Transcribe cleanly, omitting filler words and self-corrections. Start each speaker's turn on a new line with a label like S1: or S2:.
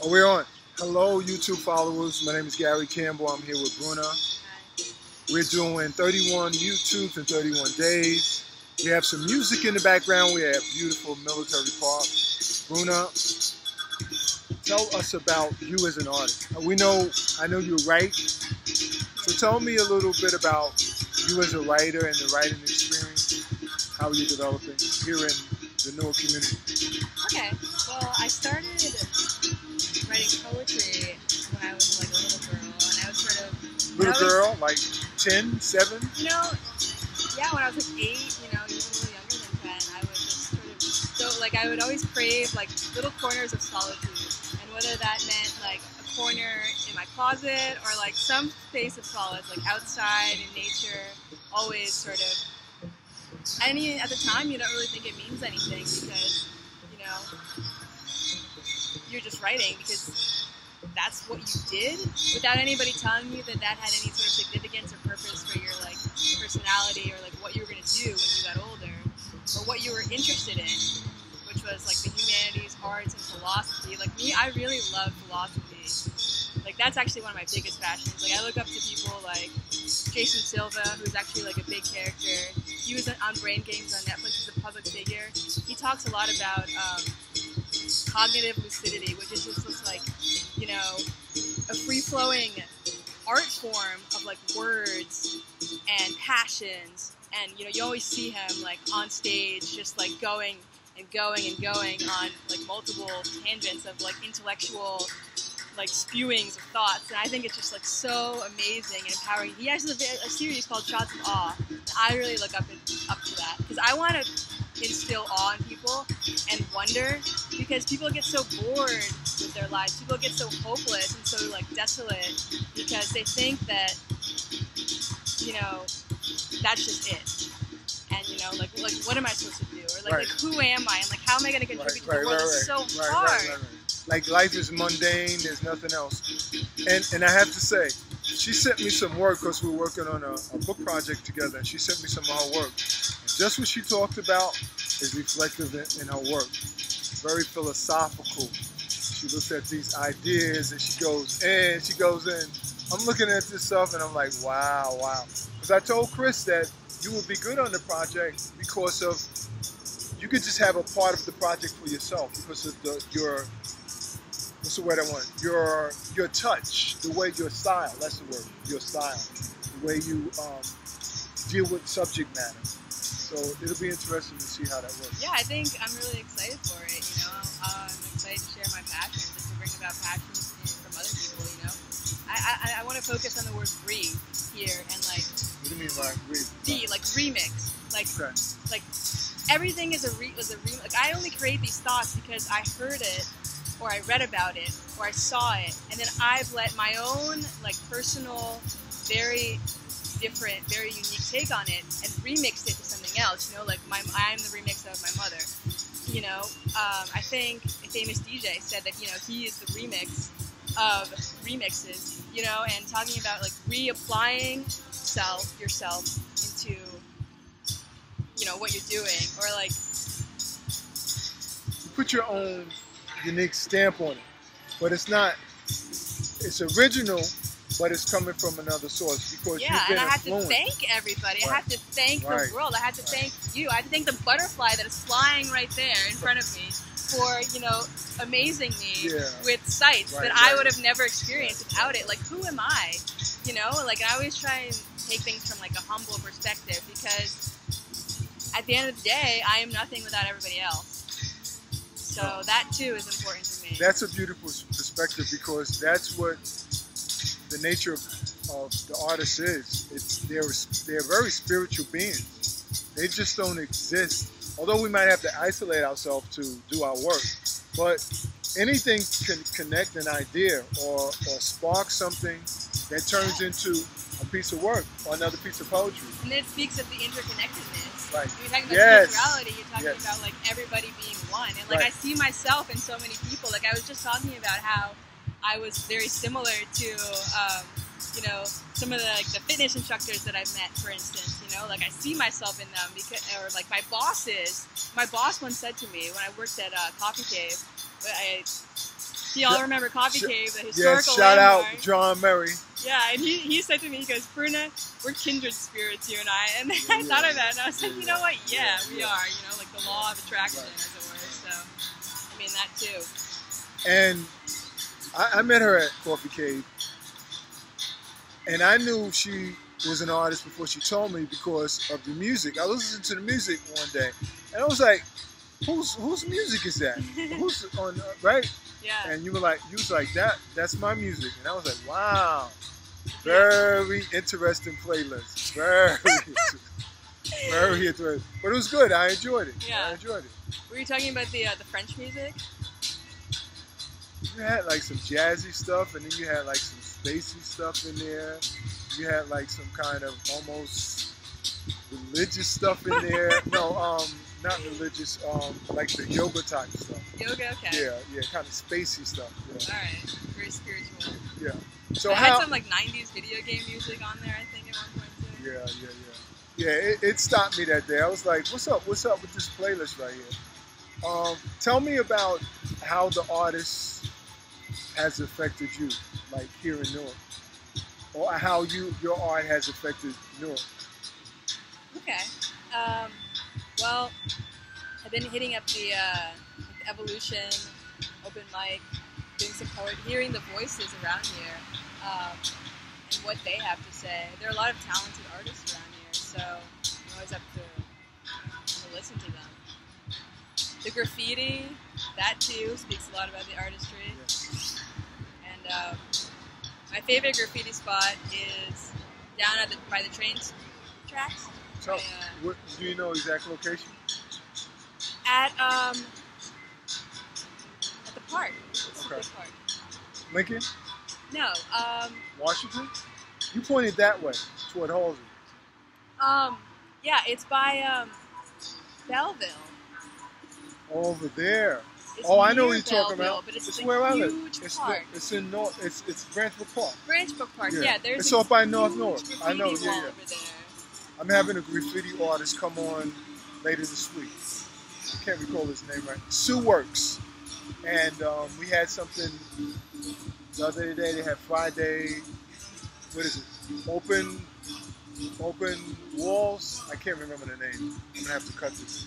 S1: Oh, we're on. Hello, YouTube followers. My name is Gary Campbell. I'm here with Bruna. We're doing 31 YouTubes in 31 days. We have some music in the background. We have beautiful military park. Bruna, tell us about you as an artist. I know you write. So tell me a little bit about you as a writer and the writing experience, how you're developing here in the Newark community.
S2: Okay, well, I started writing poetry when I was like a little girl, and I was sort of...
S1: Little girl, like 10, 7?
S2: You know, yeah, when I was like 8, you know, even a little younger than 10, I would just sort of, I would always crave like little corners of solitude, and whether that meant like a corner in my closet or like some space of solace, like outside in nature, always sort of. And at the time, you don't really think it means anything because, you know, you're just writing because that's what you did without anybody telling you that that had any sort of significance or purpose for your like personality or like what you were going to do when you got older or what you were interested in, which was like the humanities, arts, and philosophy. Like me, I really love philosophy. Like that's actually one of my biggest passions. Like I look up to people like Jason Silva, who's actually like a big character. He was on Brain Games on Netflix. He's a public figure. He talks a lot about cognitive lucidity, which is just this like, you know, a free-flowing art form of like words and passions. And you know, you always see him like on stage, just like going and going and going on like multiple tangents of like intellectual like spewings of thoughts, and I think it's just like so amazing and empowering. He has a series called Shots of Awe, and I really look up to that because I want to instill awe in people and wonder, because people get so bored with their lives, people get so hopeless and so like desolate because they think that, you know, that's just it. And you know, like what am I supposed to do? Or like who am I? And like how am I going to contribute to the world? It's so hard.
S1: Like life is mundane. There's nothing else. And I have to say, she sent me some work because we were working on a book project together, and she sent me some of her work. And just what she talked about is reflective in her work. Very philosophical. She looks at these ideas and she goes in. I'm looking at this stuff and I'm like, wow. Because I told Chris that you would be good on the project because of, you could just have a part of the project for yourself because of your, what's the word I want? Your touch, the way your style, that's the word, your style, the way you deal with subject matter. So it'll be interesting to see how that works.
S2: Yeah, I think I'm really excited for it, you know. I'm excited to share my passions and to bring about passions from other people, you know. I want to focus on the word breathe here and like...
S1: What do you mean by breathe?
S2: Like remix. Like everything is a remix. Like I only create these thoughts because I heard it, or I read about it, or I saw it, and then I've let my own like personal, very different, very unique take on it and remixed it to something else. You know, like I'm the remix of my mother. You know, I think a famous DJ said that, you know, he is the remix of remixes. You know, and talking about like reapplying yourself into, you know, what you're doing, or like
S1: you put your own unique stamp on it, but it's not, it's original, but it's coming from another source because you've been influenced.
S2: And I have to thank everybody. I have to thank the world. I have to thank you. I have to thank the butterfly that is flying right there in front of me for, you know, amazing me with sights that I would have never experienced without it. Like, who am I? You know, like I always try and take things from like a humble perspective because at the end of the day, I am nothing without everybody else. So that too is important to me.
S1: That's a beautiful perspective because that's what the nature of the artist is. They're very spiritual beings. They just don't exist. Although we might have to isolate ourselves to do our work, but anything can connect an idea or spark something that turns into a piece of work or another piece of poetry.
S2: And it speaks of the interconnectedness.
S1: Right.
S2: You're talking about spirituality, you're talking about like everybody being one. And like I see myself in so many people. Like I was just talking about how I was very similar to you know, some of the like the fitness instructors that I've met, for instance, you know, like I see myself in them because, or like my bosses. My boss once said to me when I worked at Coffee Cave, y'all remember Coffee Cave, the historical
S1: shout
S2: landmark.
S1: out John Murray.
S2: Yeah, and he said to me, he goes, Bruna, we're kindred spirits, you and I. And then I thought of that, and I was like, you know what? Yeah, we are. You know, like the law of attraction, as it were. So, I mean, that too.
S1: And I met her at Coffee Cave, and I knew she was an artist before she told me because of the music. I was listening to the music one day, and I was like, whose music is that? Who's on, right?
S2: Yeah.
S1: And you was like, that's my music. And I was like, wow, very interesting playlist. Very interesting. But it was good. I enjoyed it.
S2: Yeah.
S1: I enjoyed it.
S2: Were you talking about the French music?
S1: You had like some jazzy stuff, and then you had like some spacey stuff in there. You had like some kind of almost religious stuff in there. No, not religious, like the yoga type stuff.
S2: Yoga, okay.
S1: Yeah, kind of spacey stuff. Yeah.
S2: All right, very spiritual.
S1: Yeah. So
S2: I had some like 90s video game music on there, I think, at one point too.
S1: Yeah, it stopped me that day. I was like, what's up with this playlist right here? Tell me about how the artist has affected you, like here in Newark, or how your art has affected Newark.
S2: Okay. Well, I've been hitting up the Evolution, open mic, doing some poetry, hearing the voices around here, and what they have to say. There are a lot of talented artists around here, so you always have to listen to them. The graffiti, that too, speaks a lot about the artistry.
S1: Yes.
S2: And my favorite graffiti spot is down by the train tracks.
S1: So, do you know exact location?
S2: At the park.
S1: Okay.
S2: The park.
S1: Lincoln?
S2: No.
S1: Washington? You pointed that way, toward Halsey.
S2: Yeah, it's by Belleville.
S1: Over there.
S2: It's
S1: I know what
S2: near
S1: you're talking
S2: Belleville,
S1: about.
S2: but it's a
S1: where I live.
S2: huge park.
S1: It's in North. It's Branchbrook Park.
S2: Branchbrook Park. Yeah, there's.
S1: It's
S2: a
S1: off by North
S2: huge
S1: North. I know.
S2: graffiti wall
S1: Yeah.
S2: over there.
S1: I'm having a graffiti artist come on later this week. I can't recall his name right. Sue Works, and we had something the other day. They had Friday. What is it? Open walls. I can't remember the name. I'm gonna have to cut this.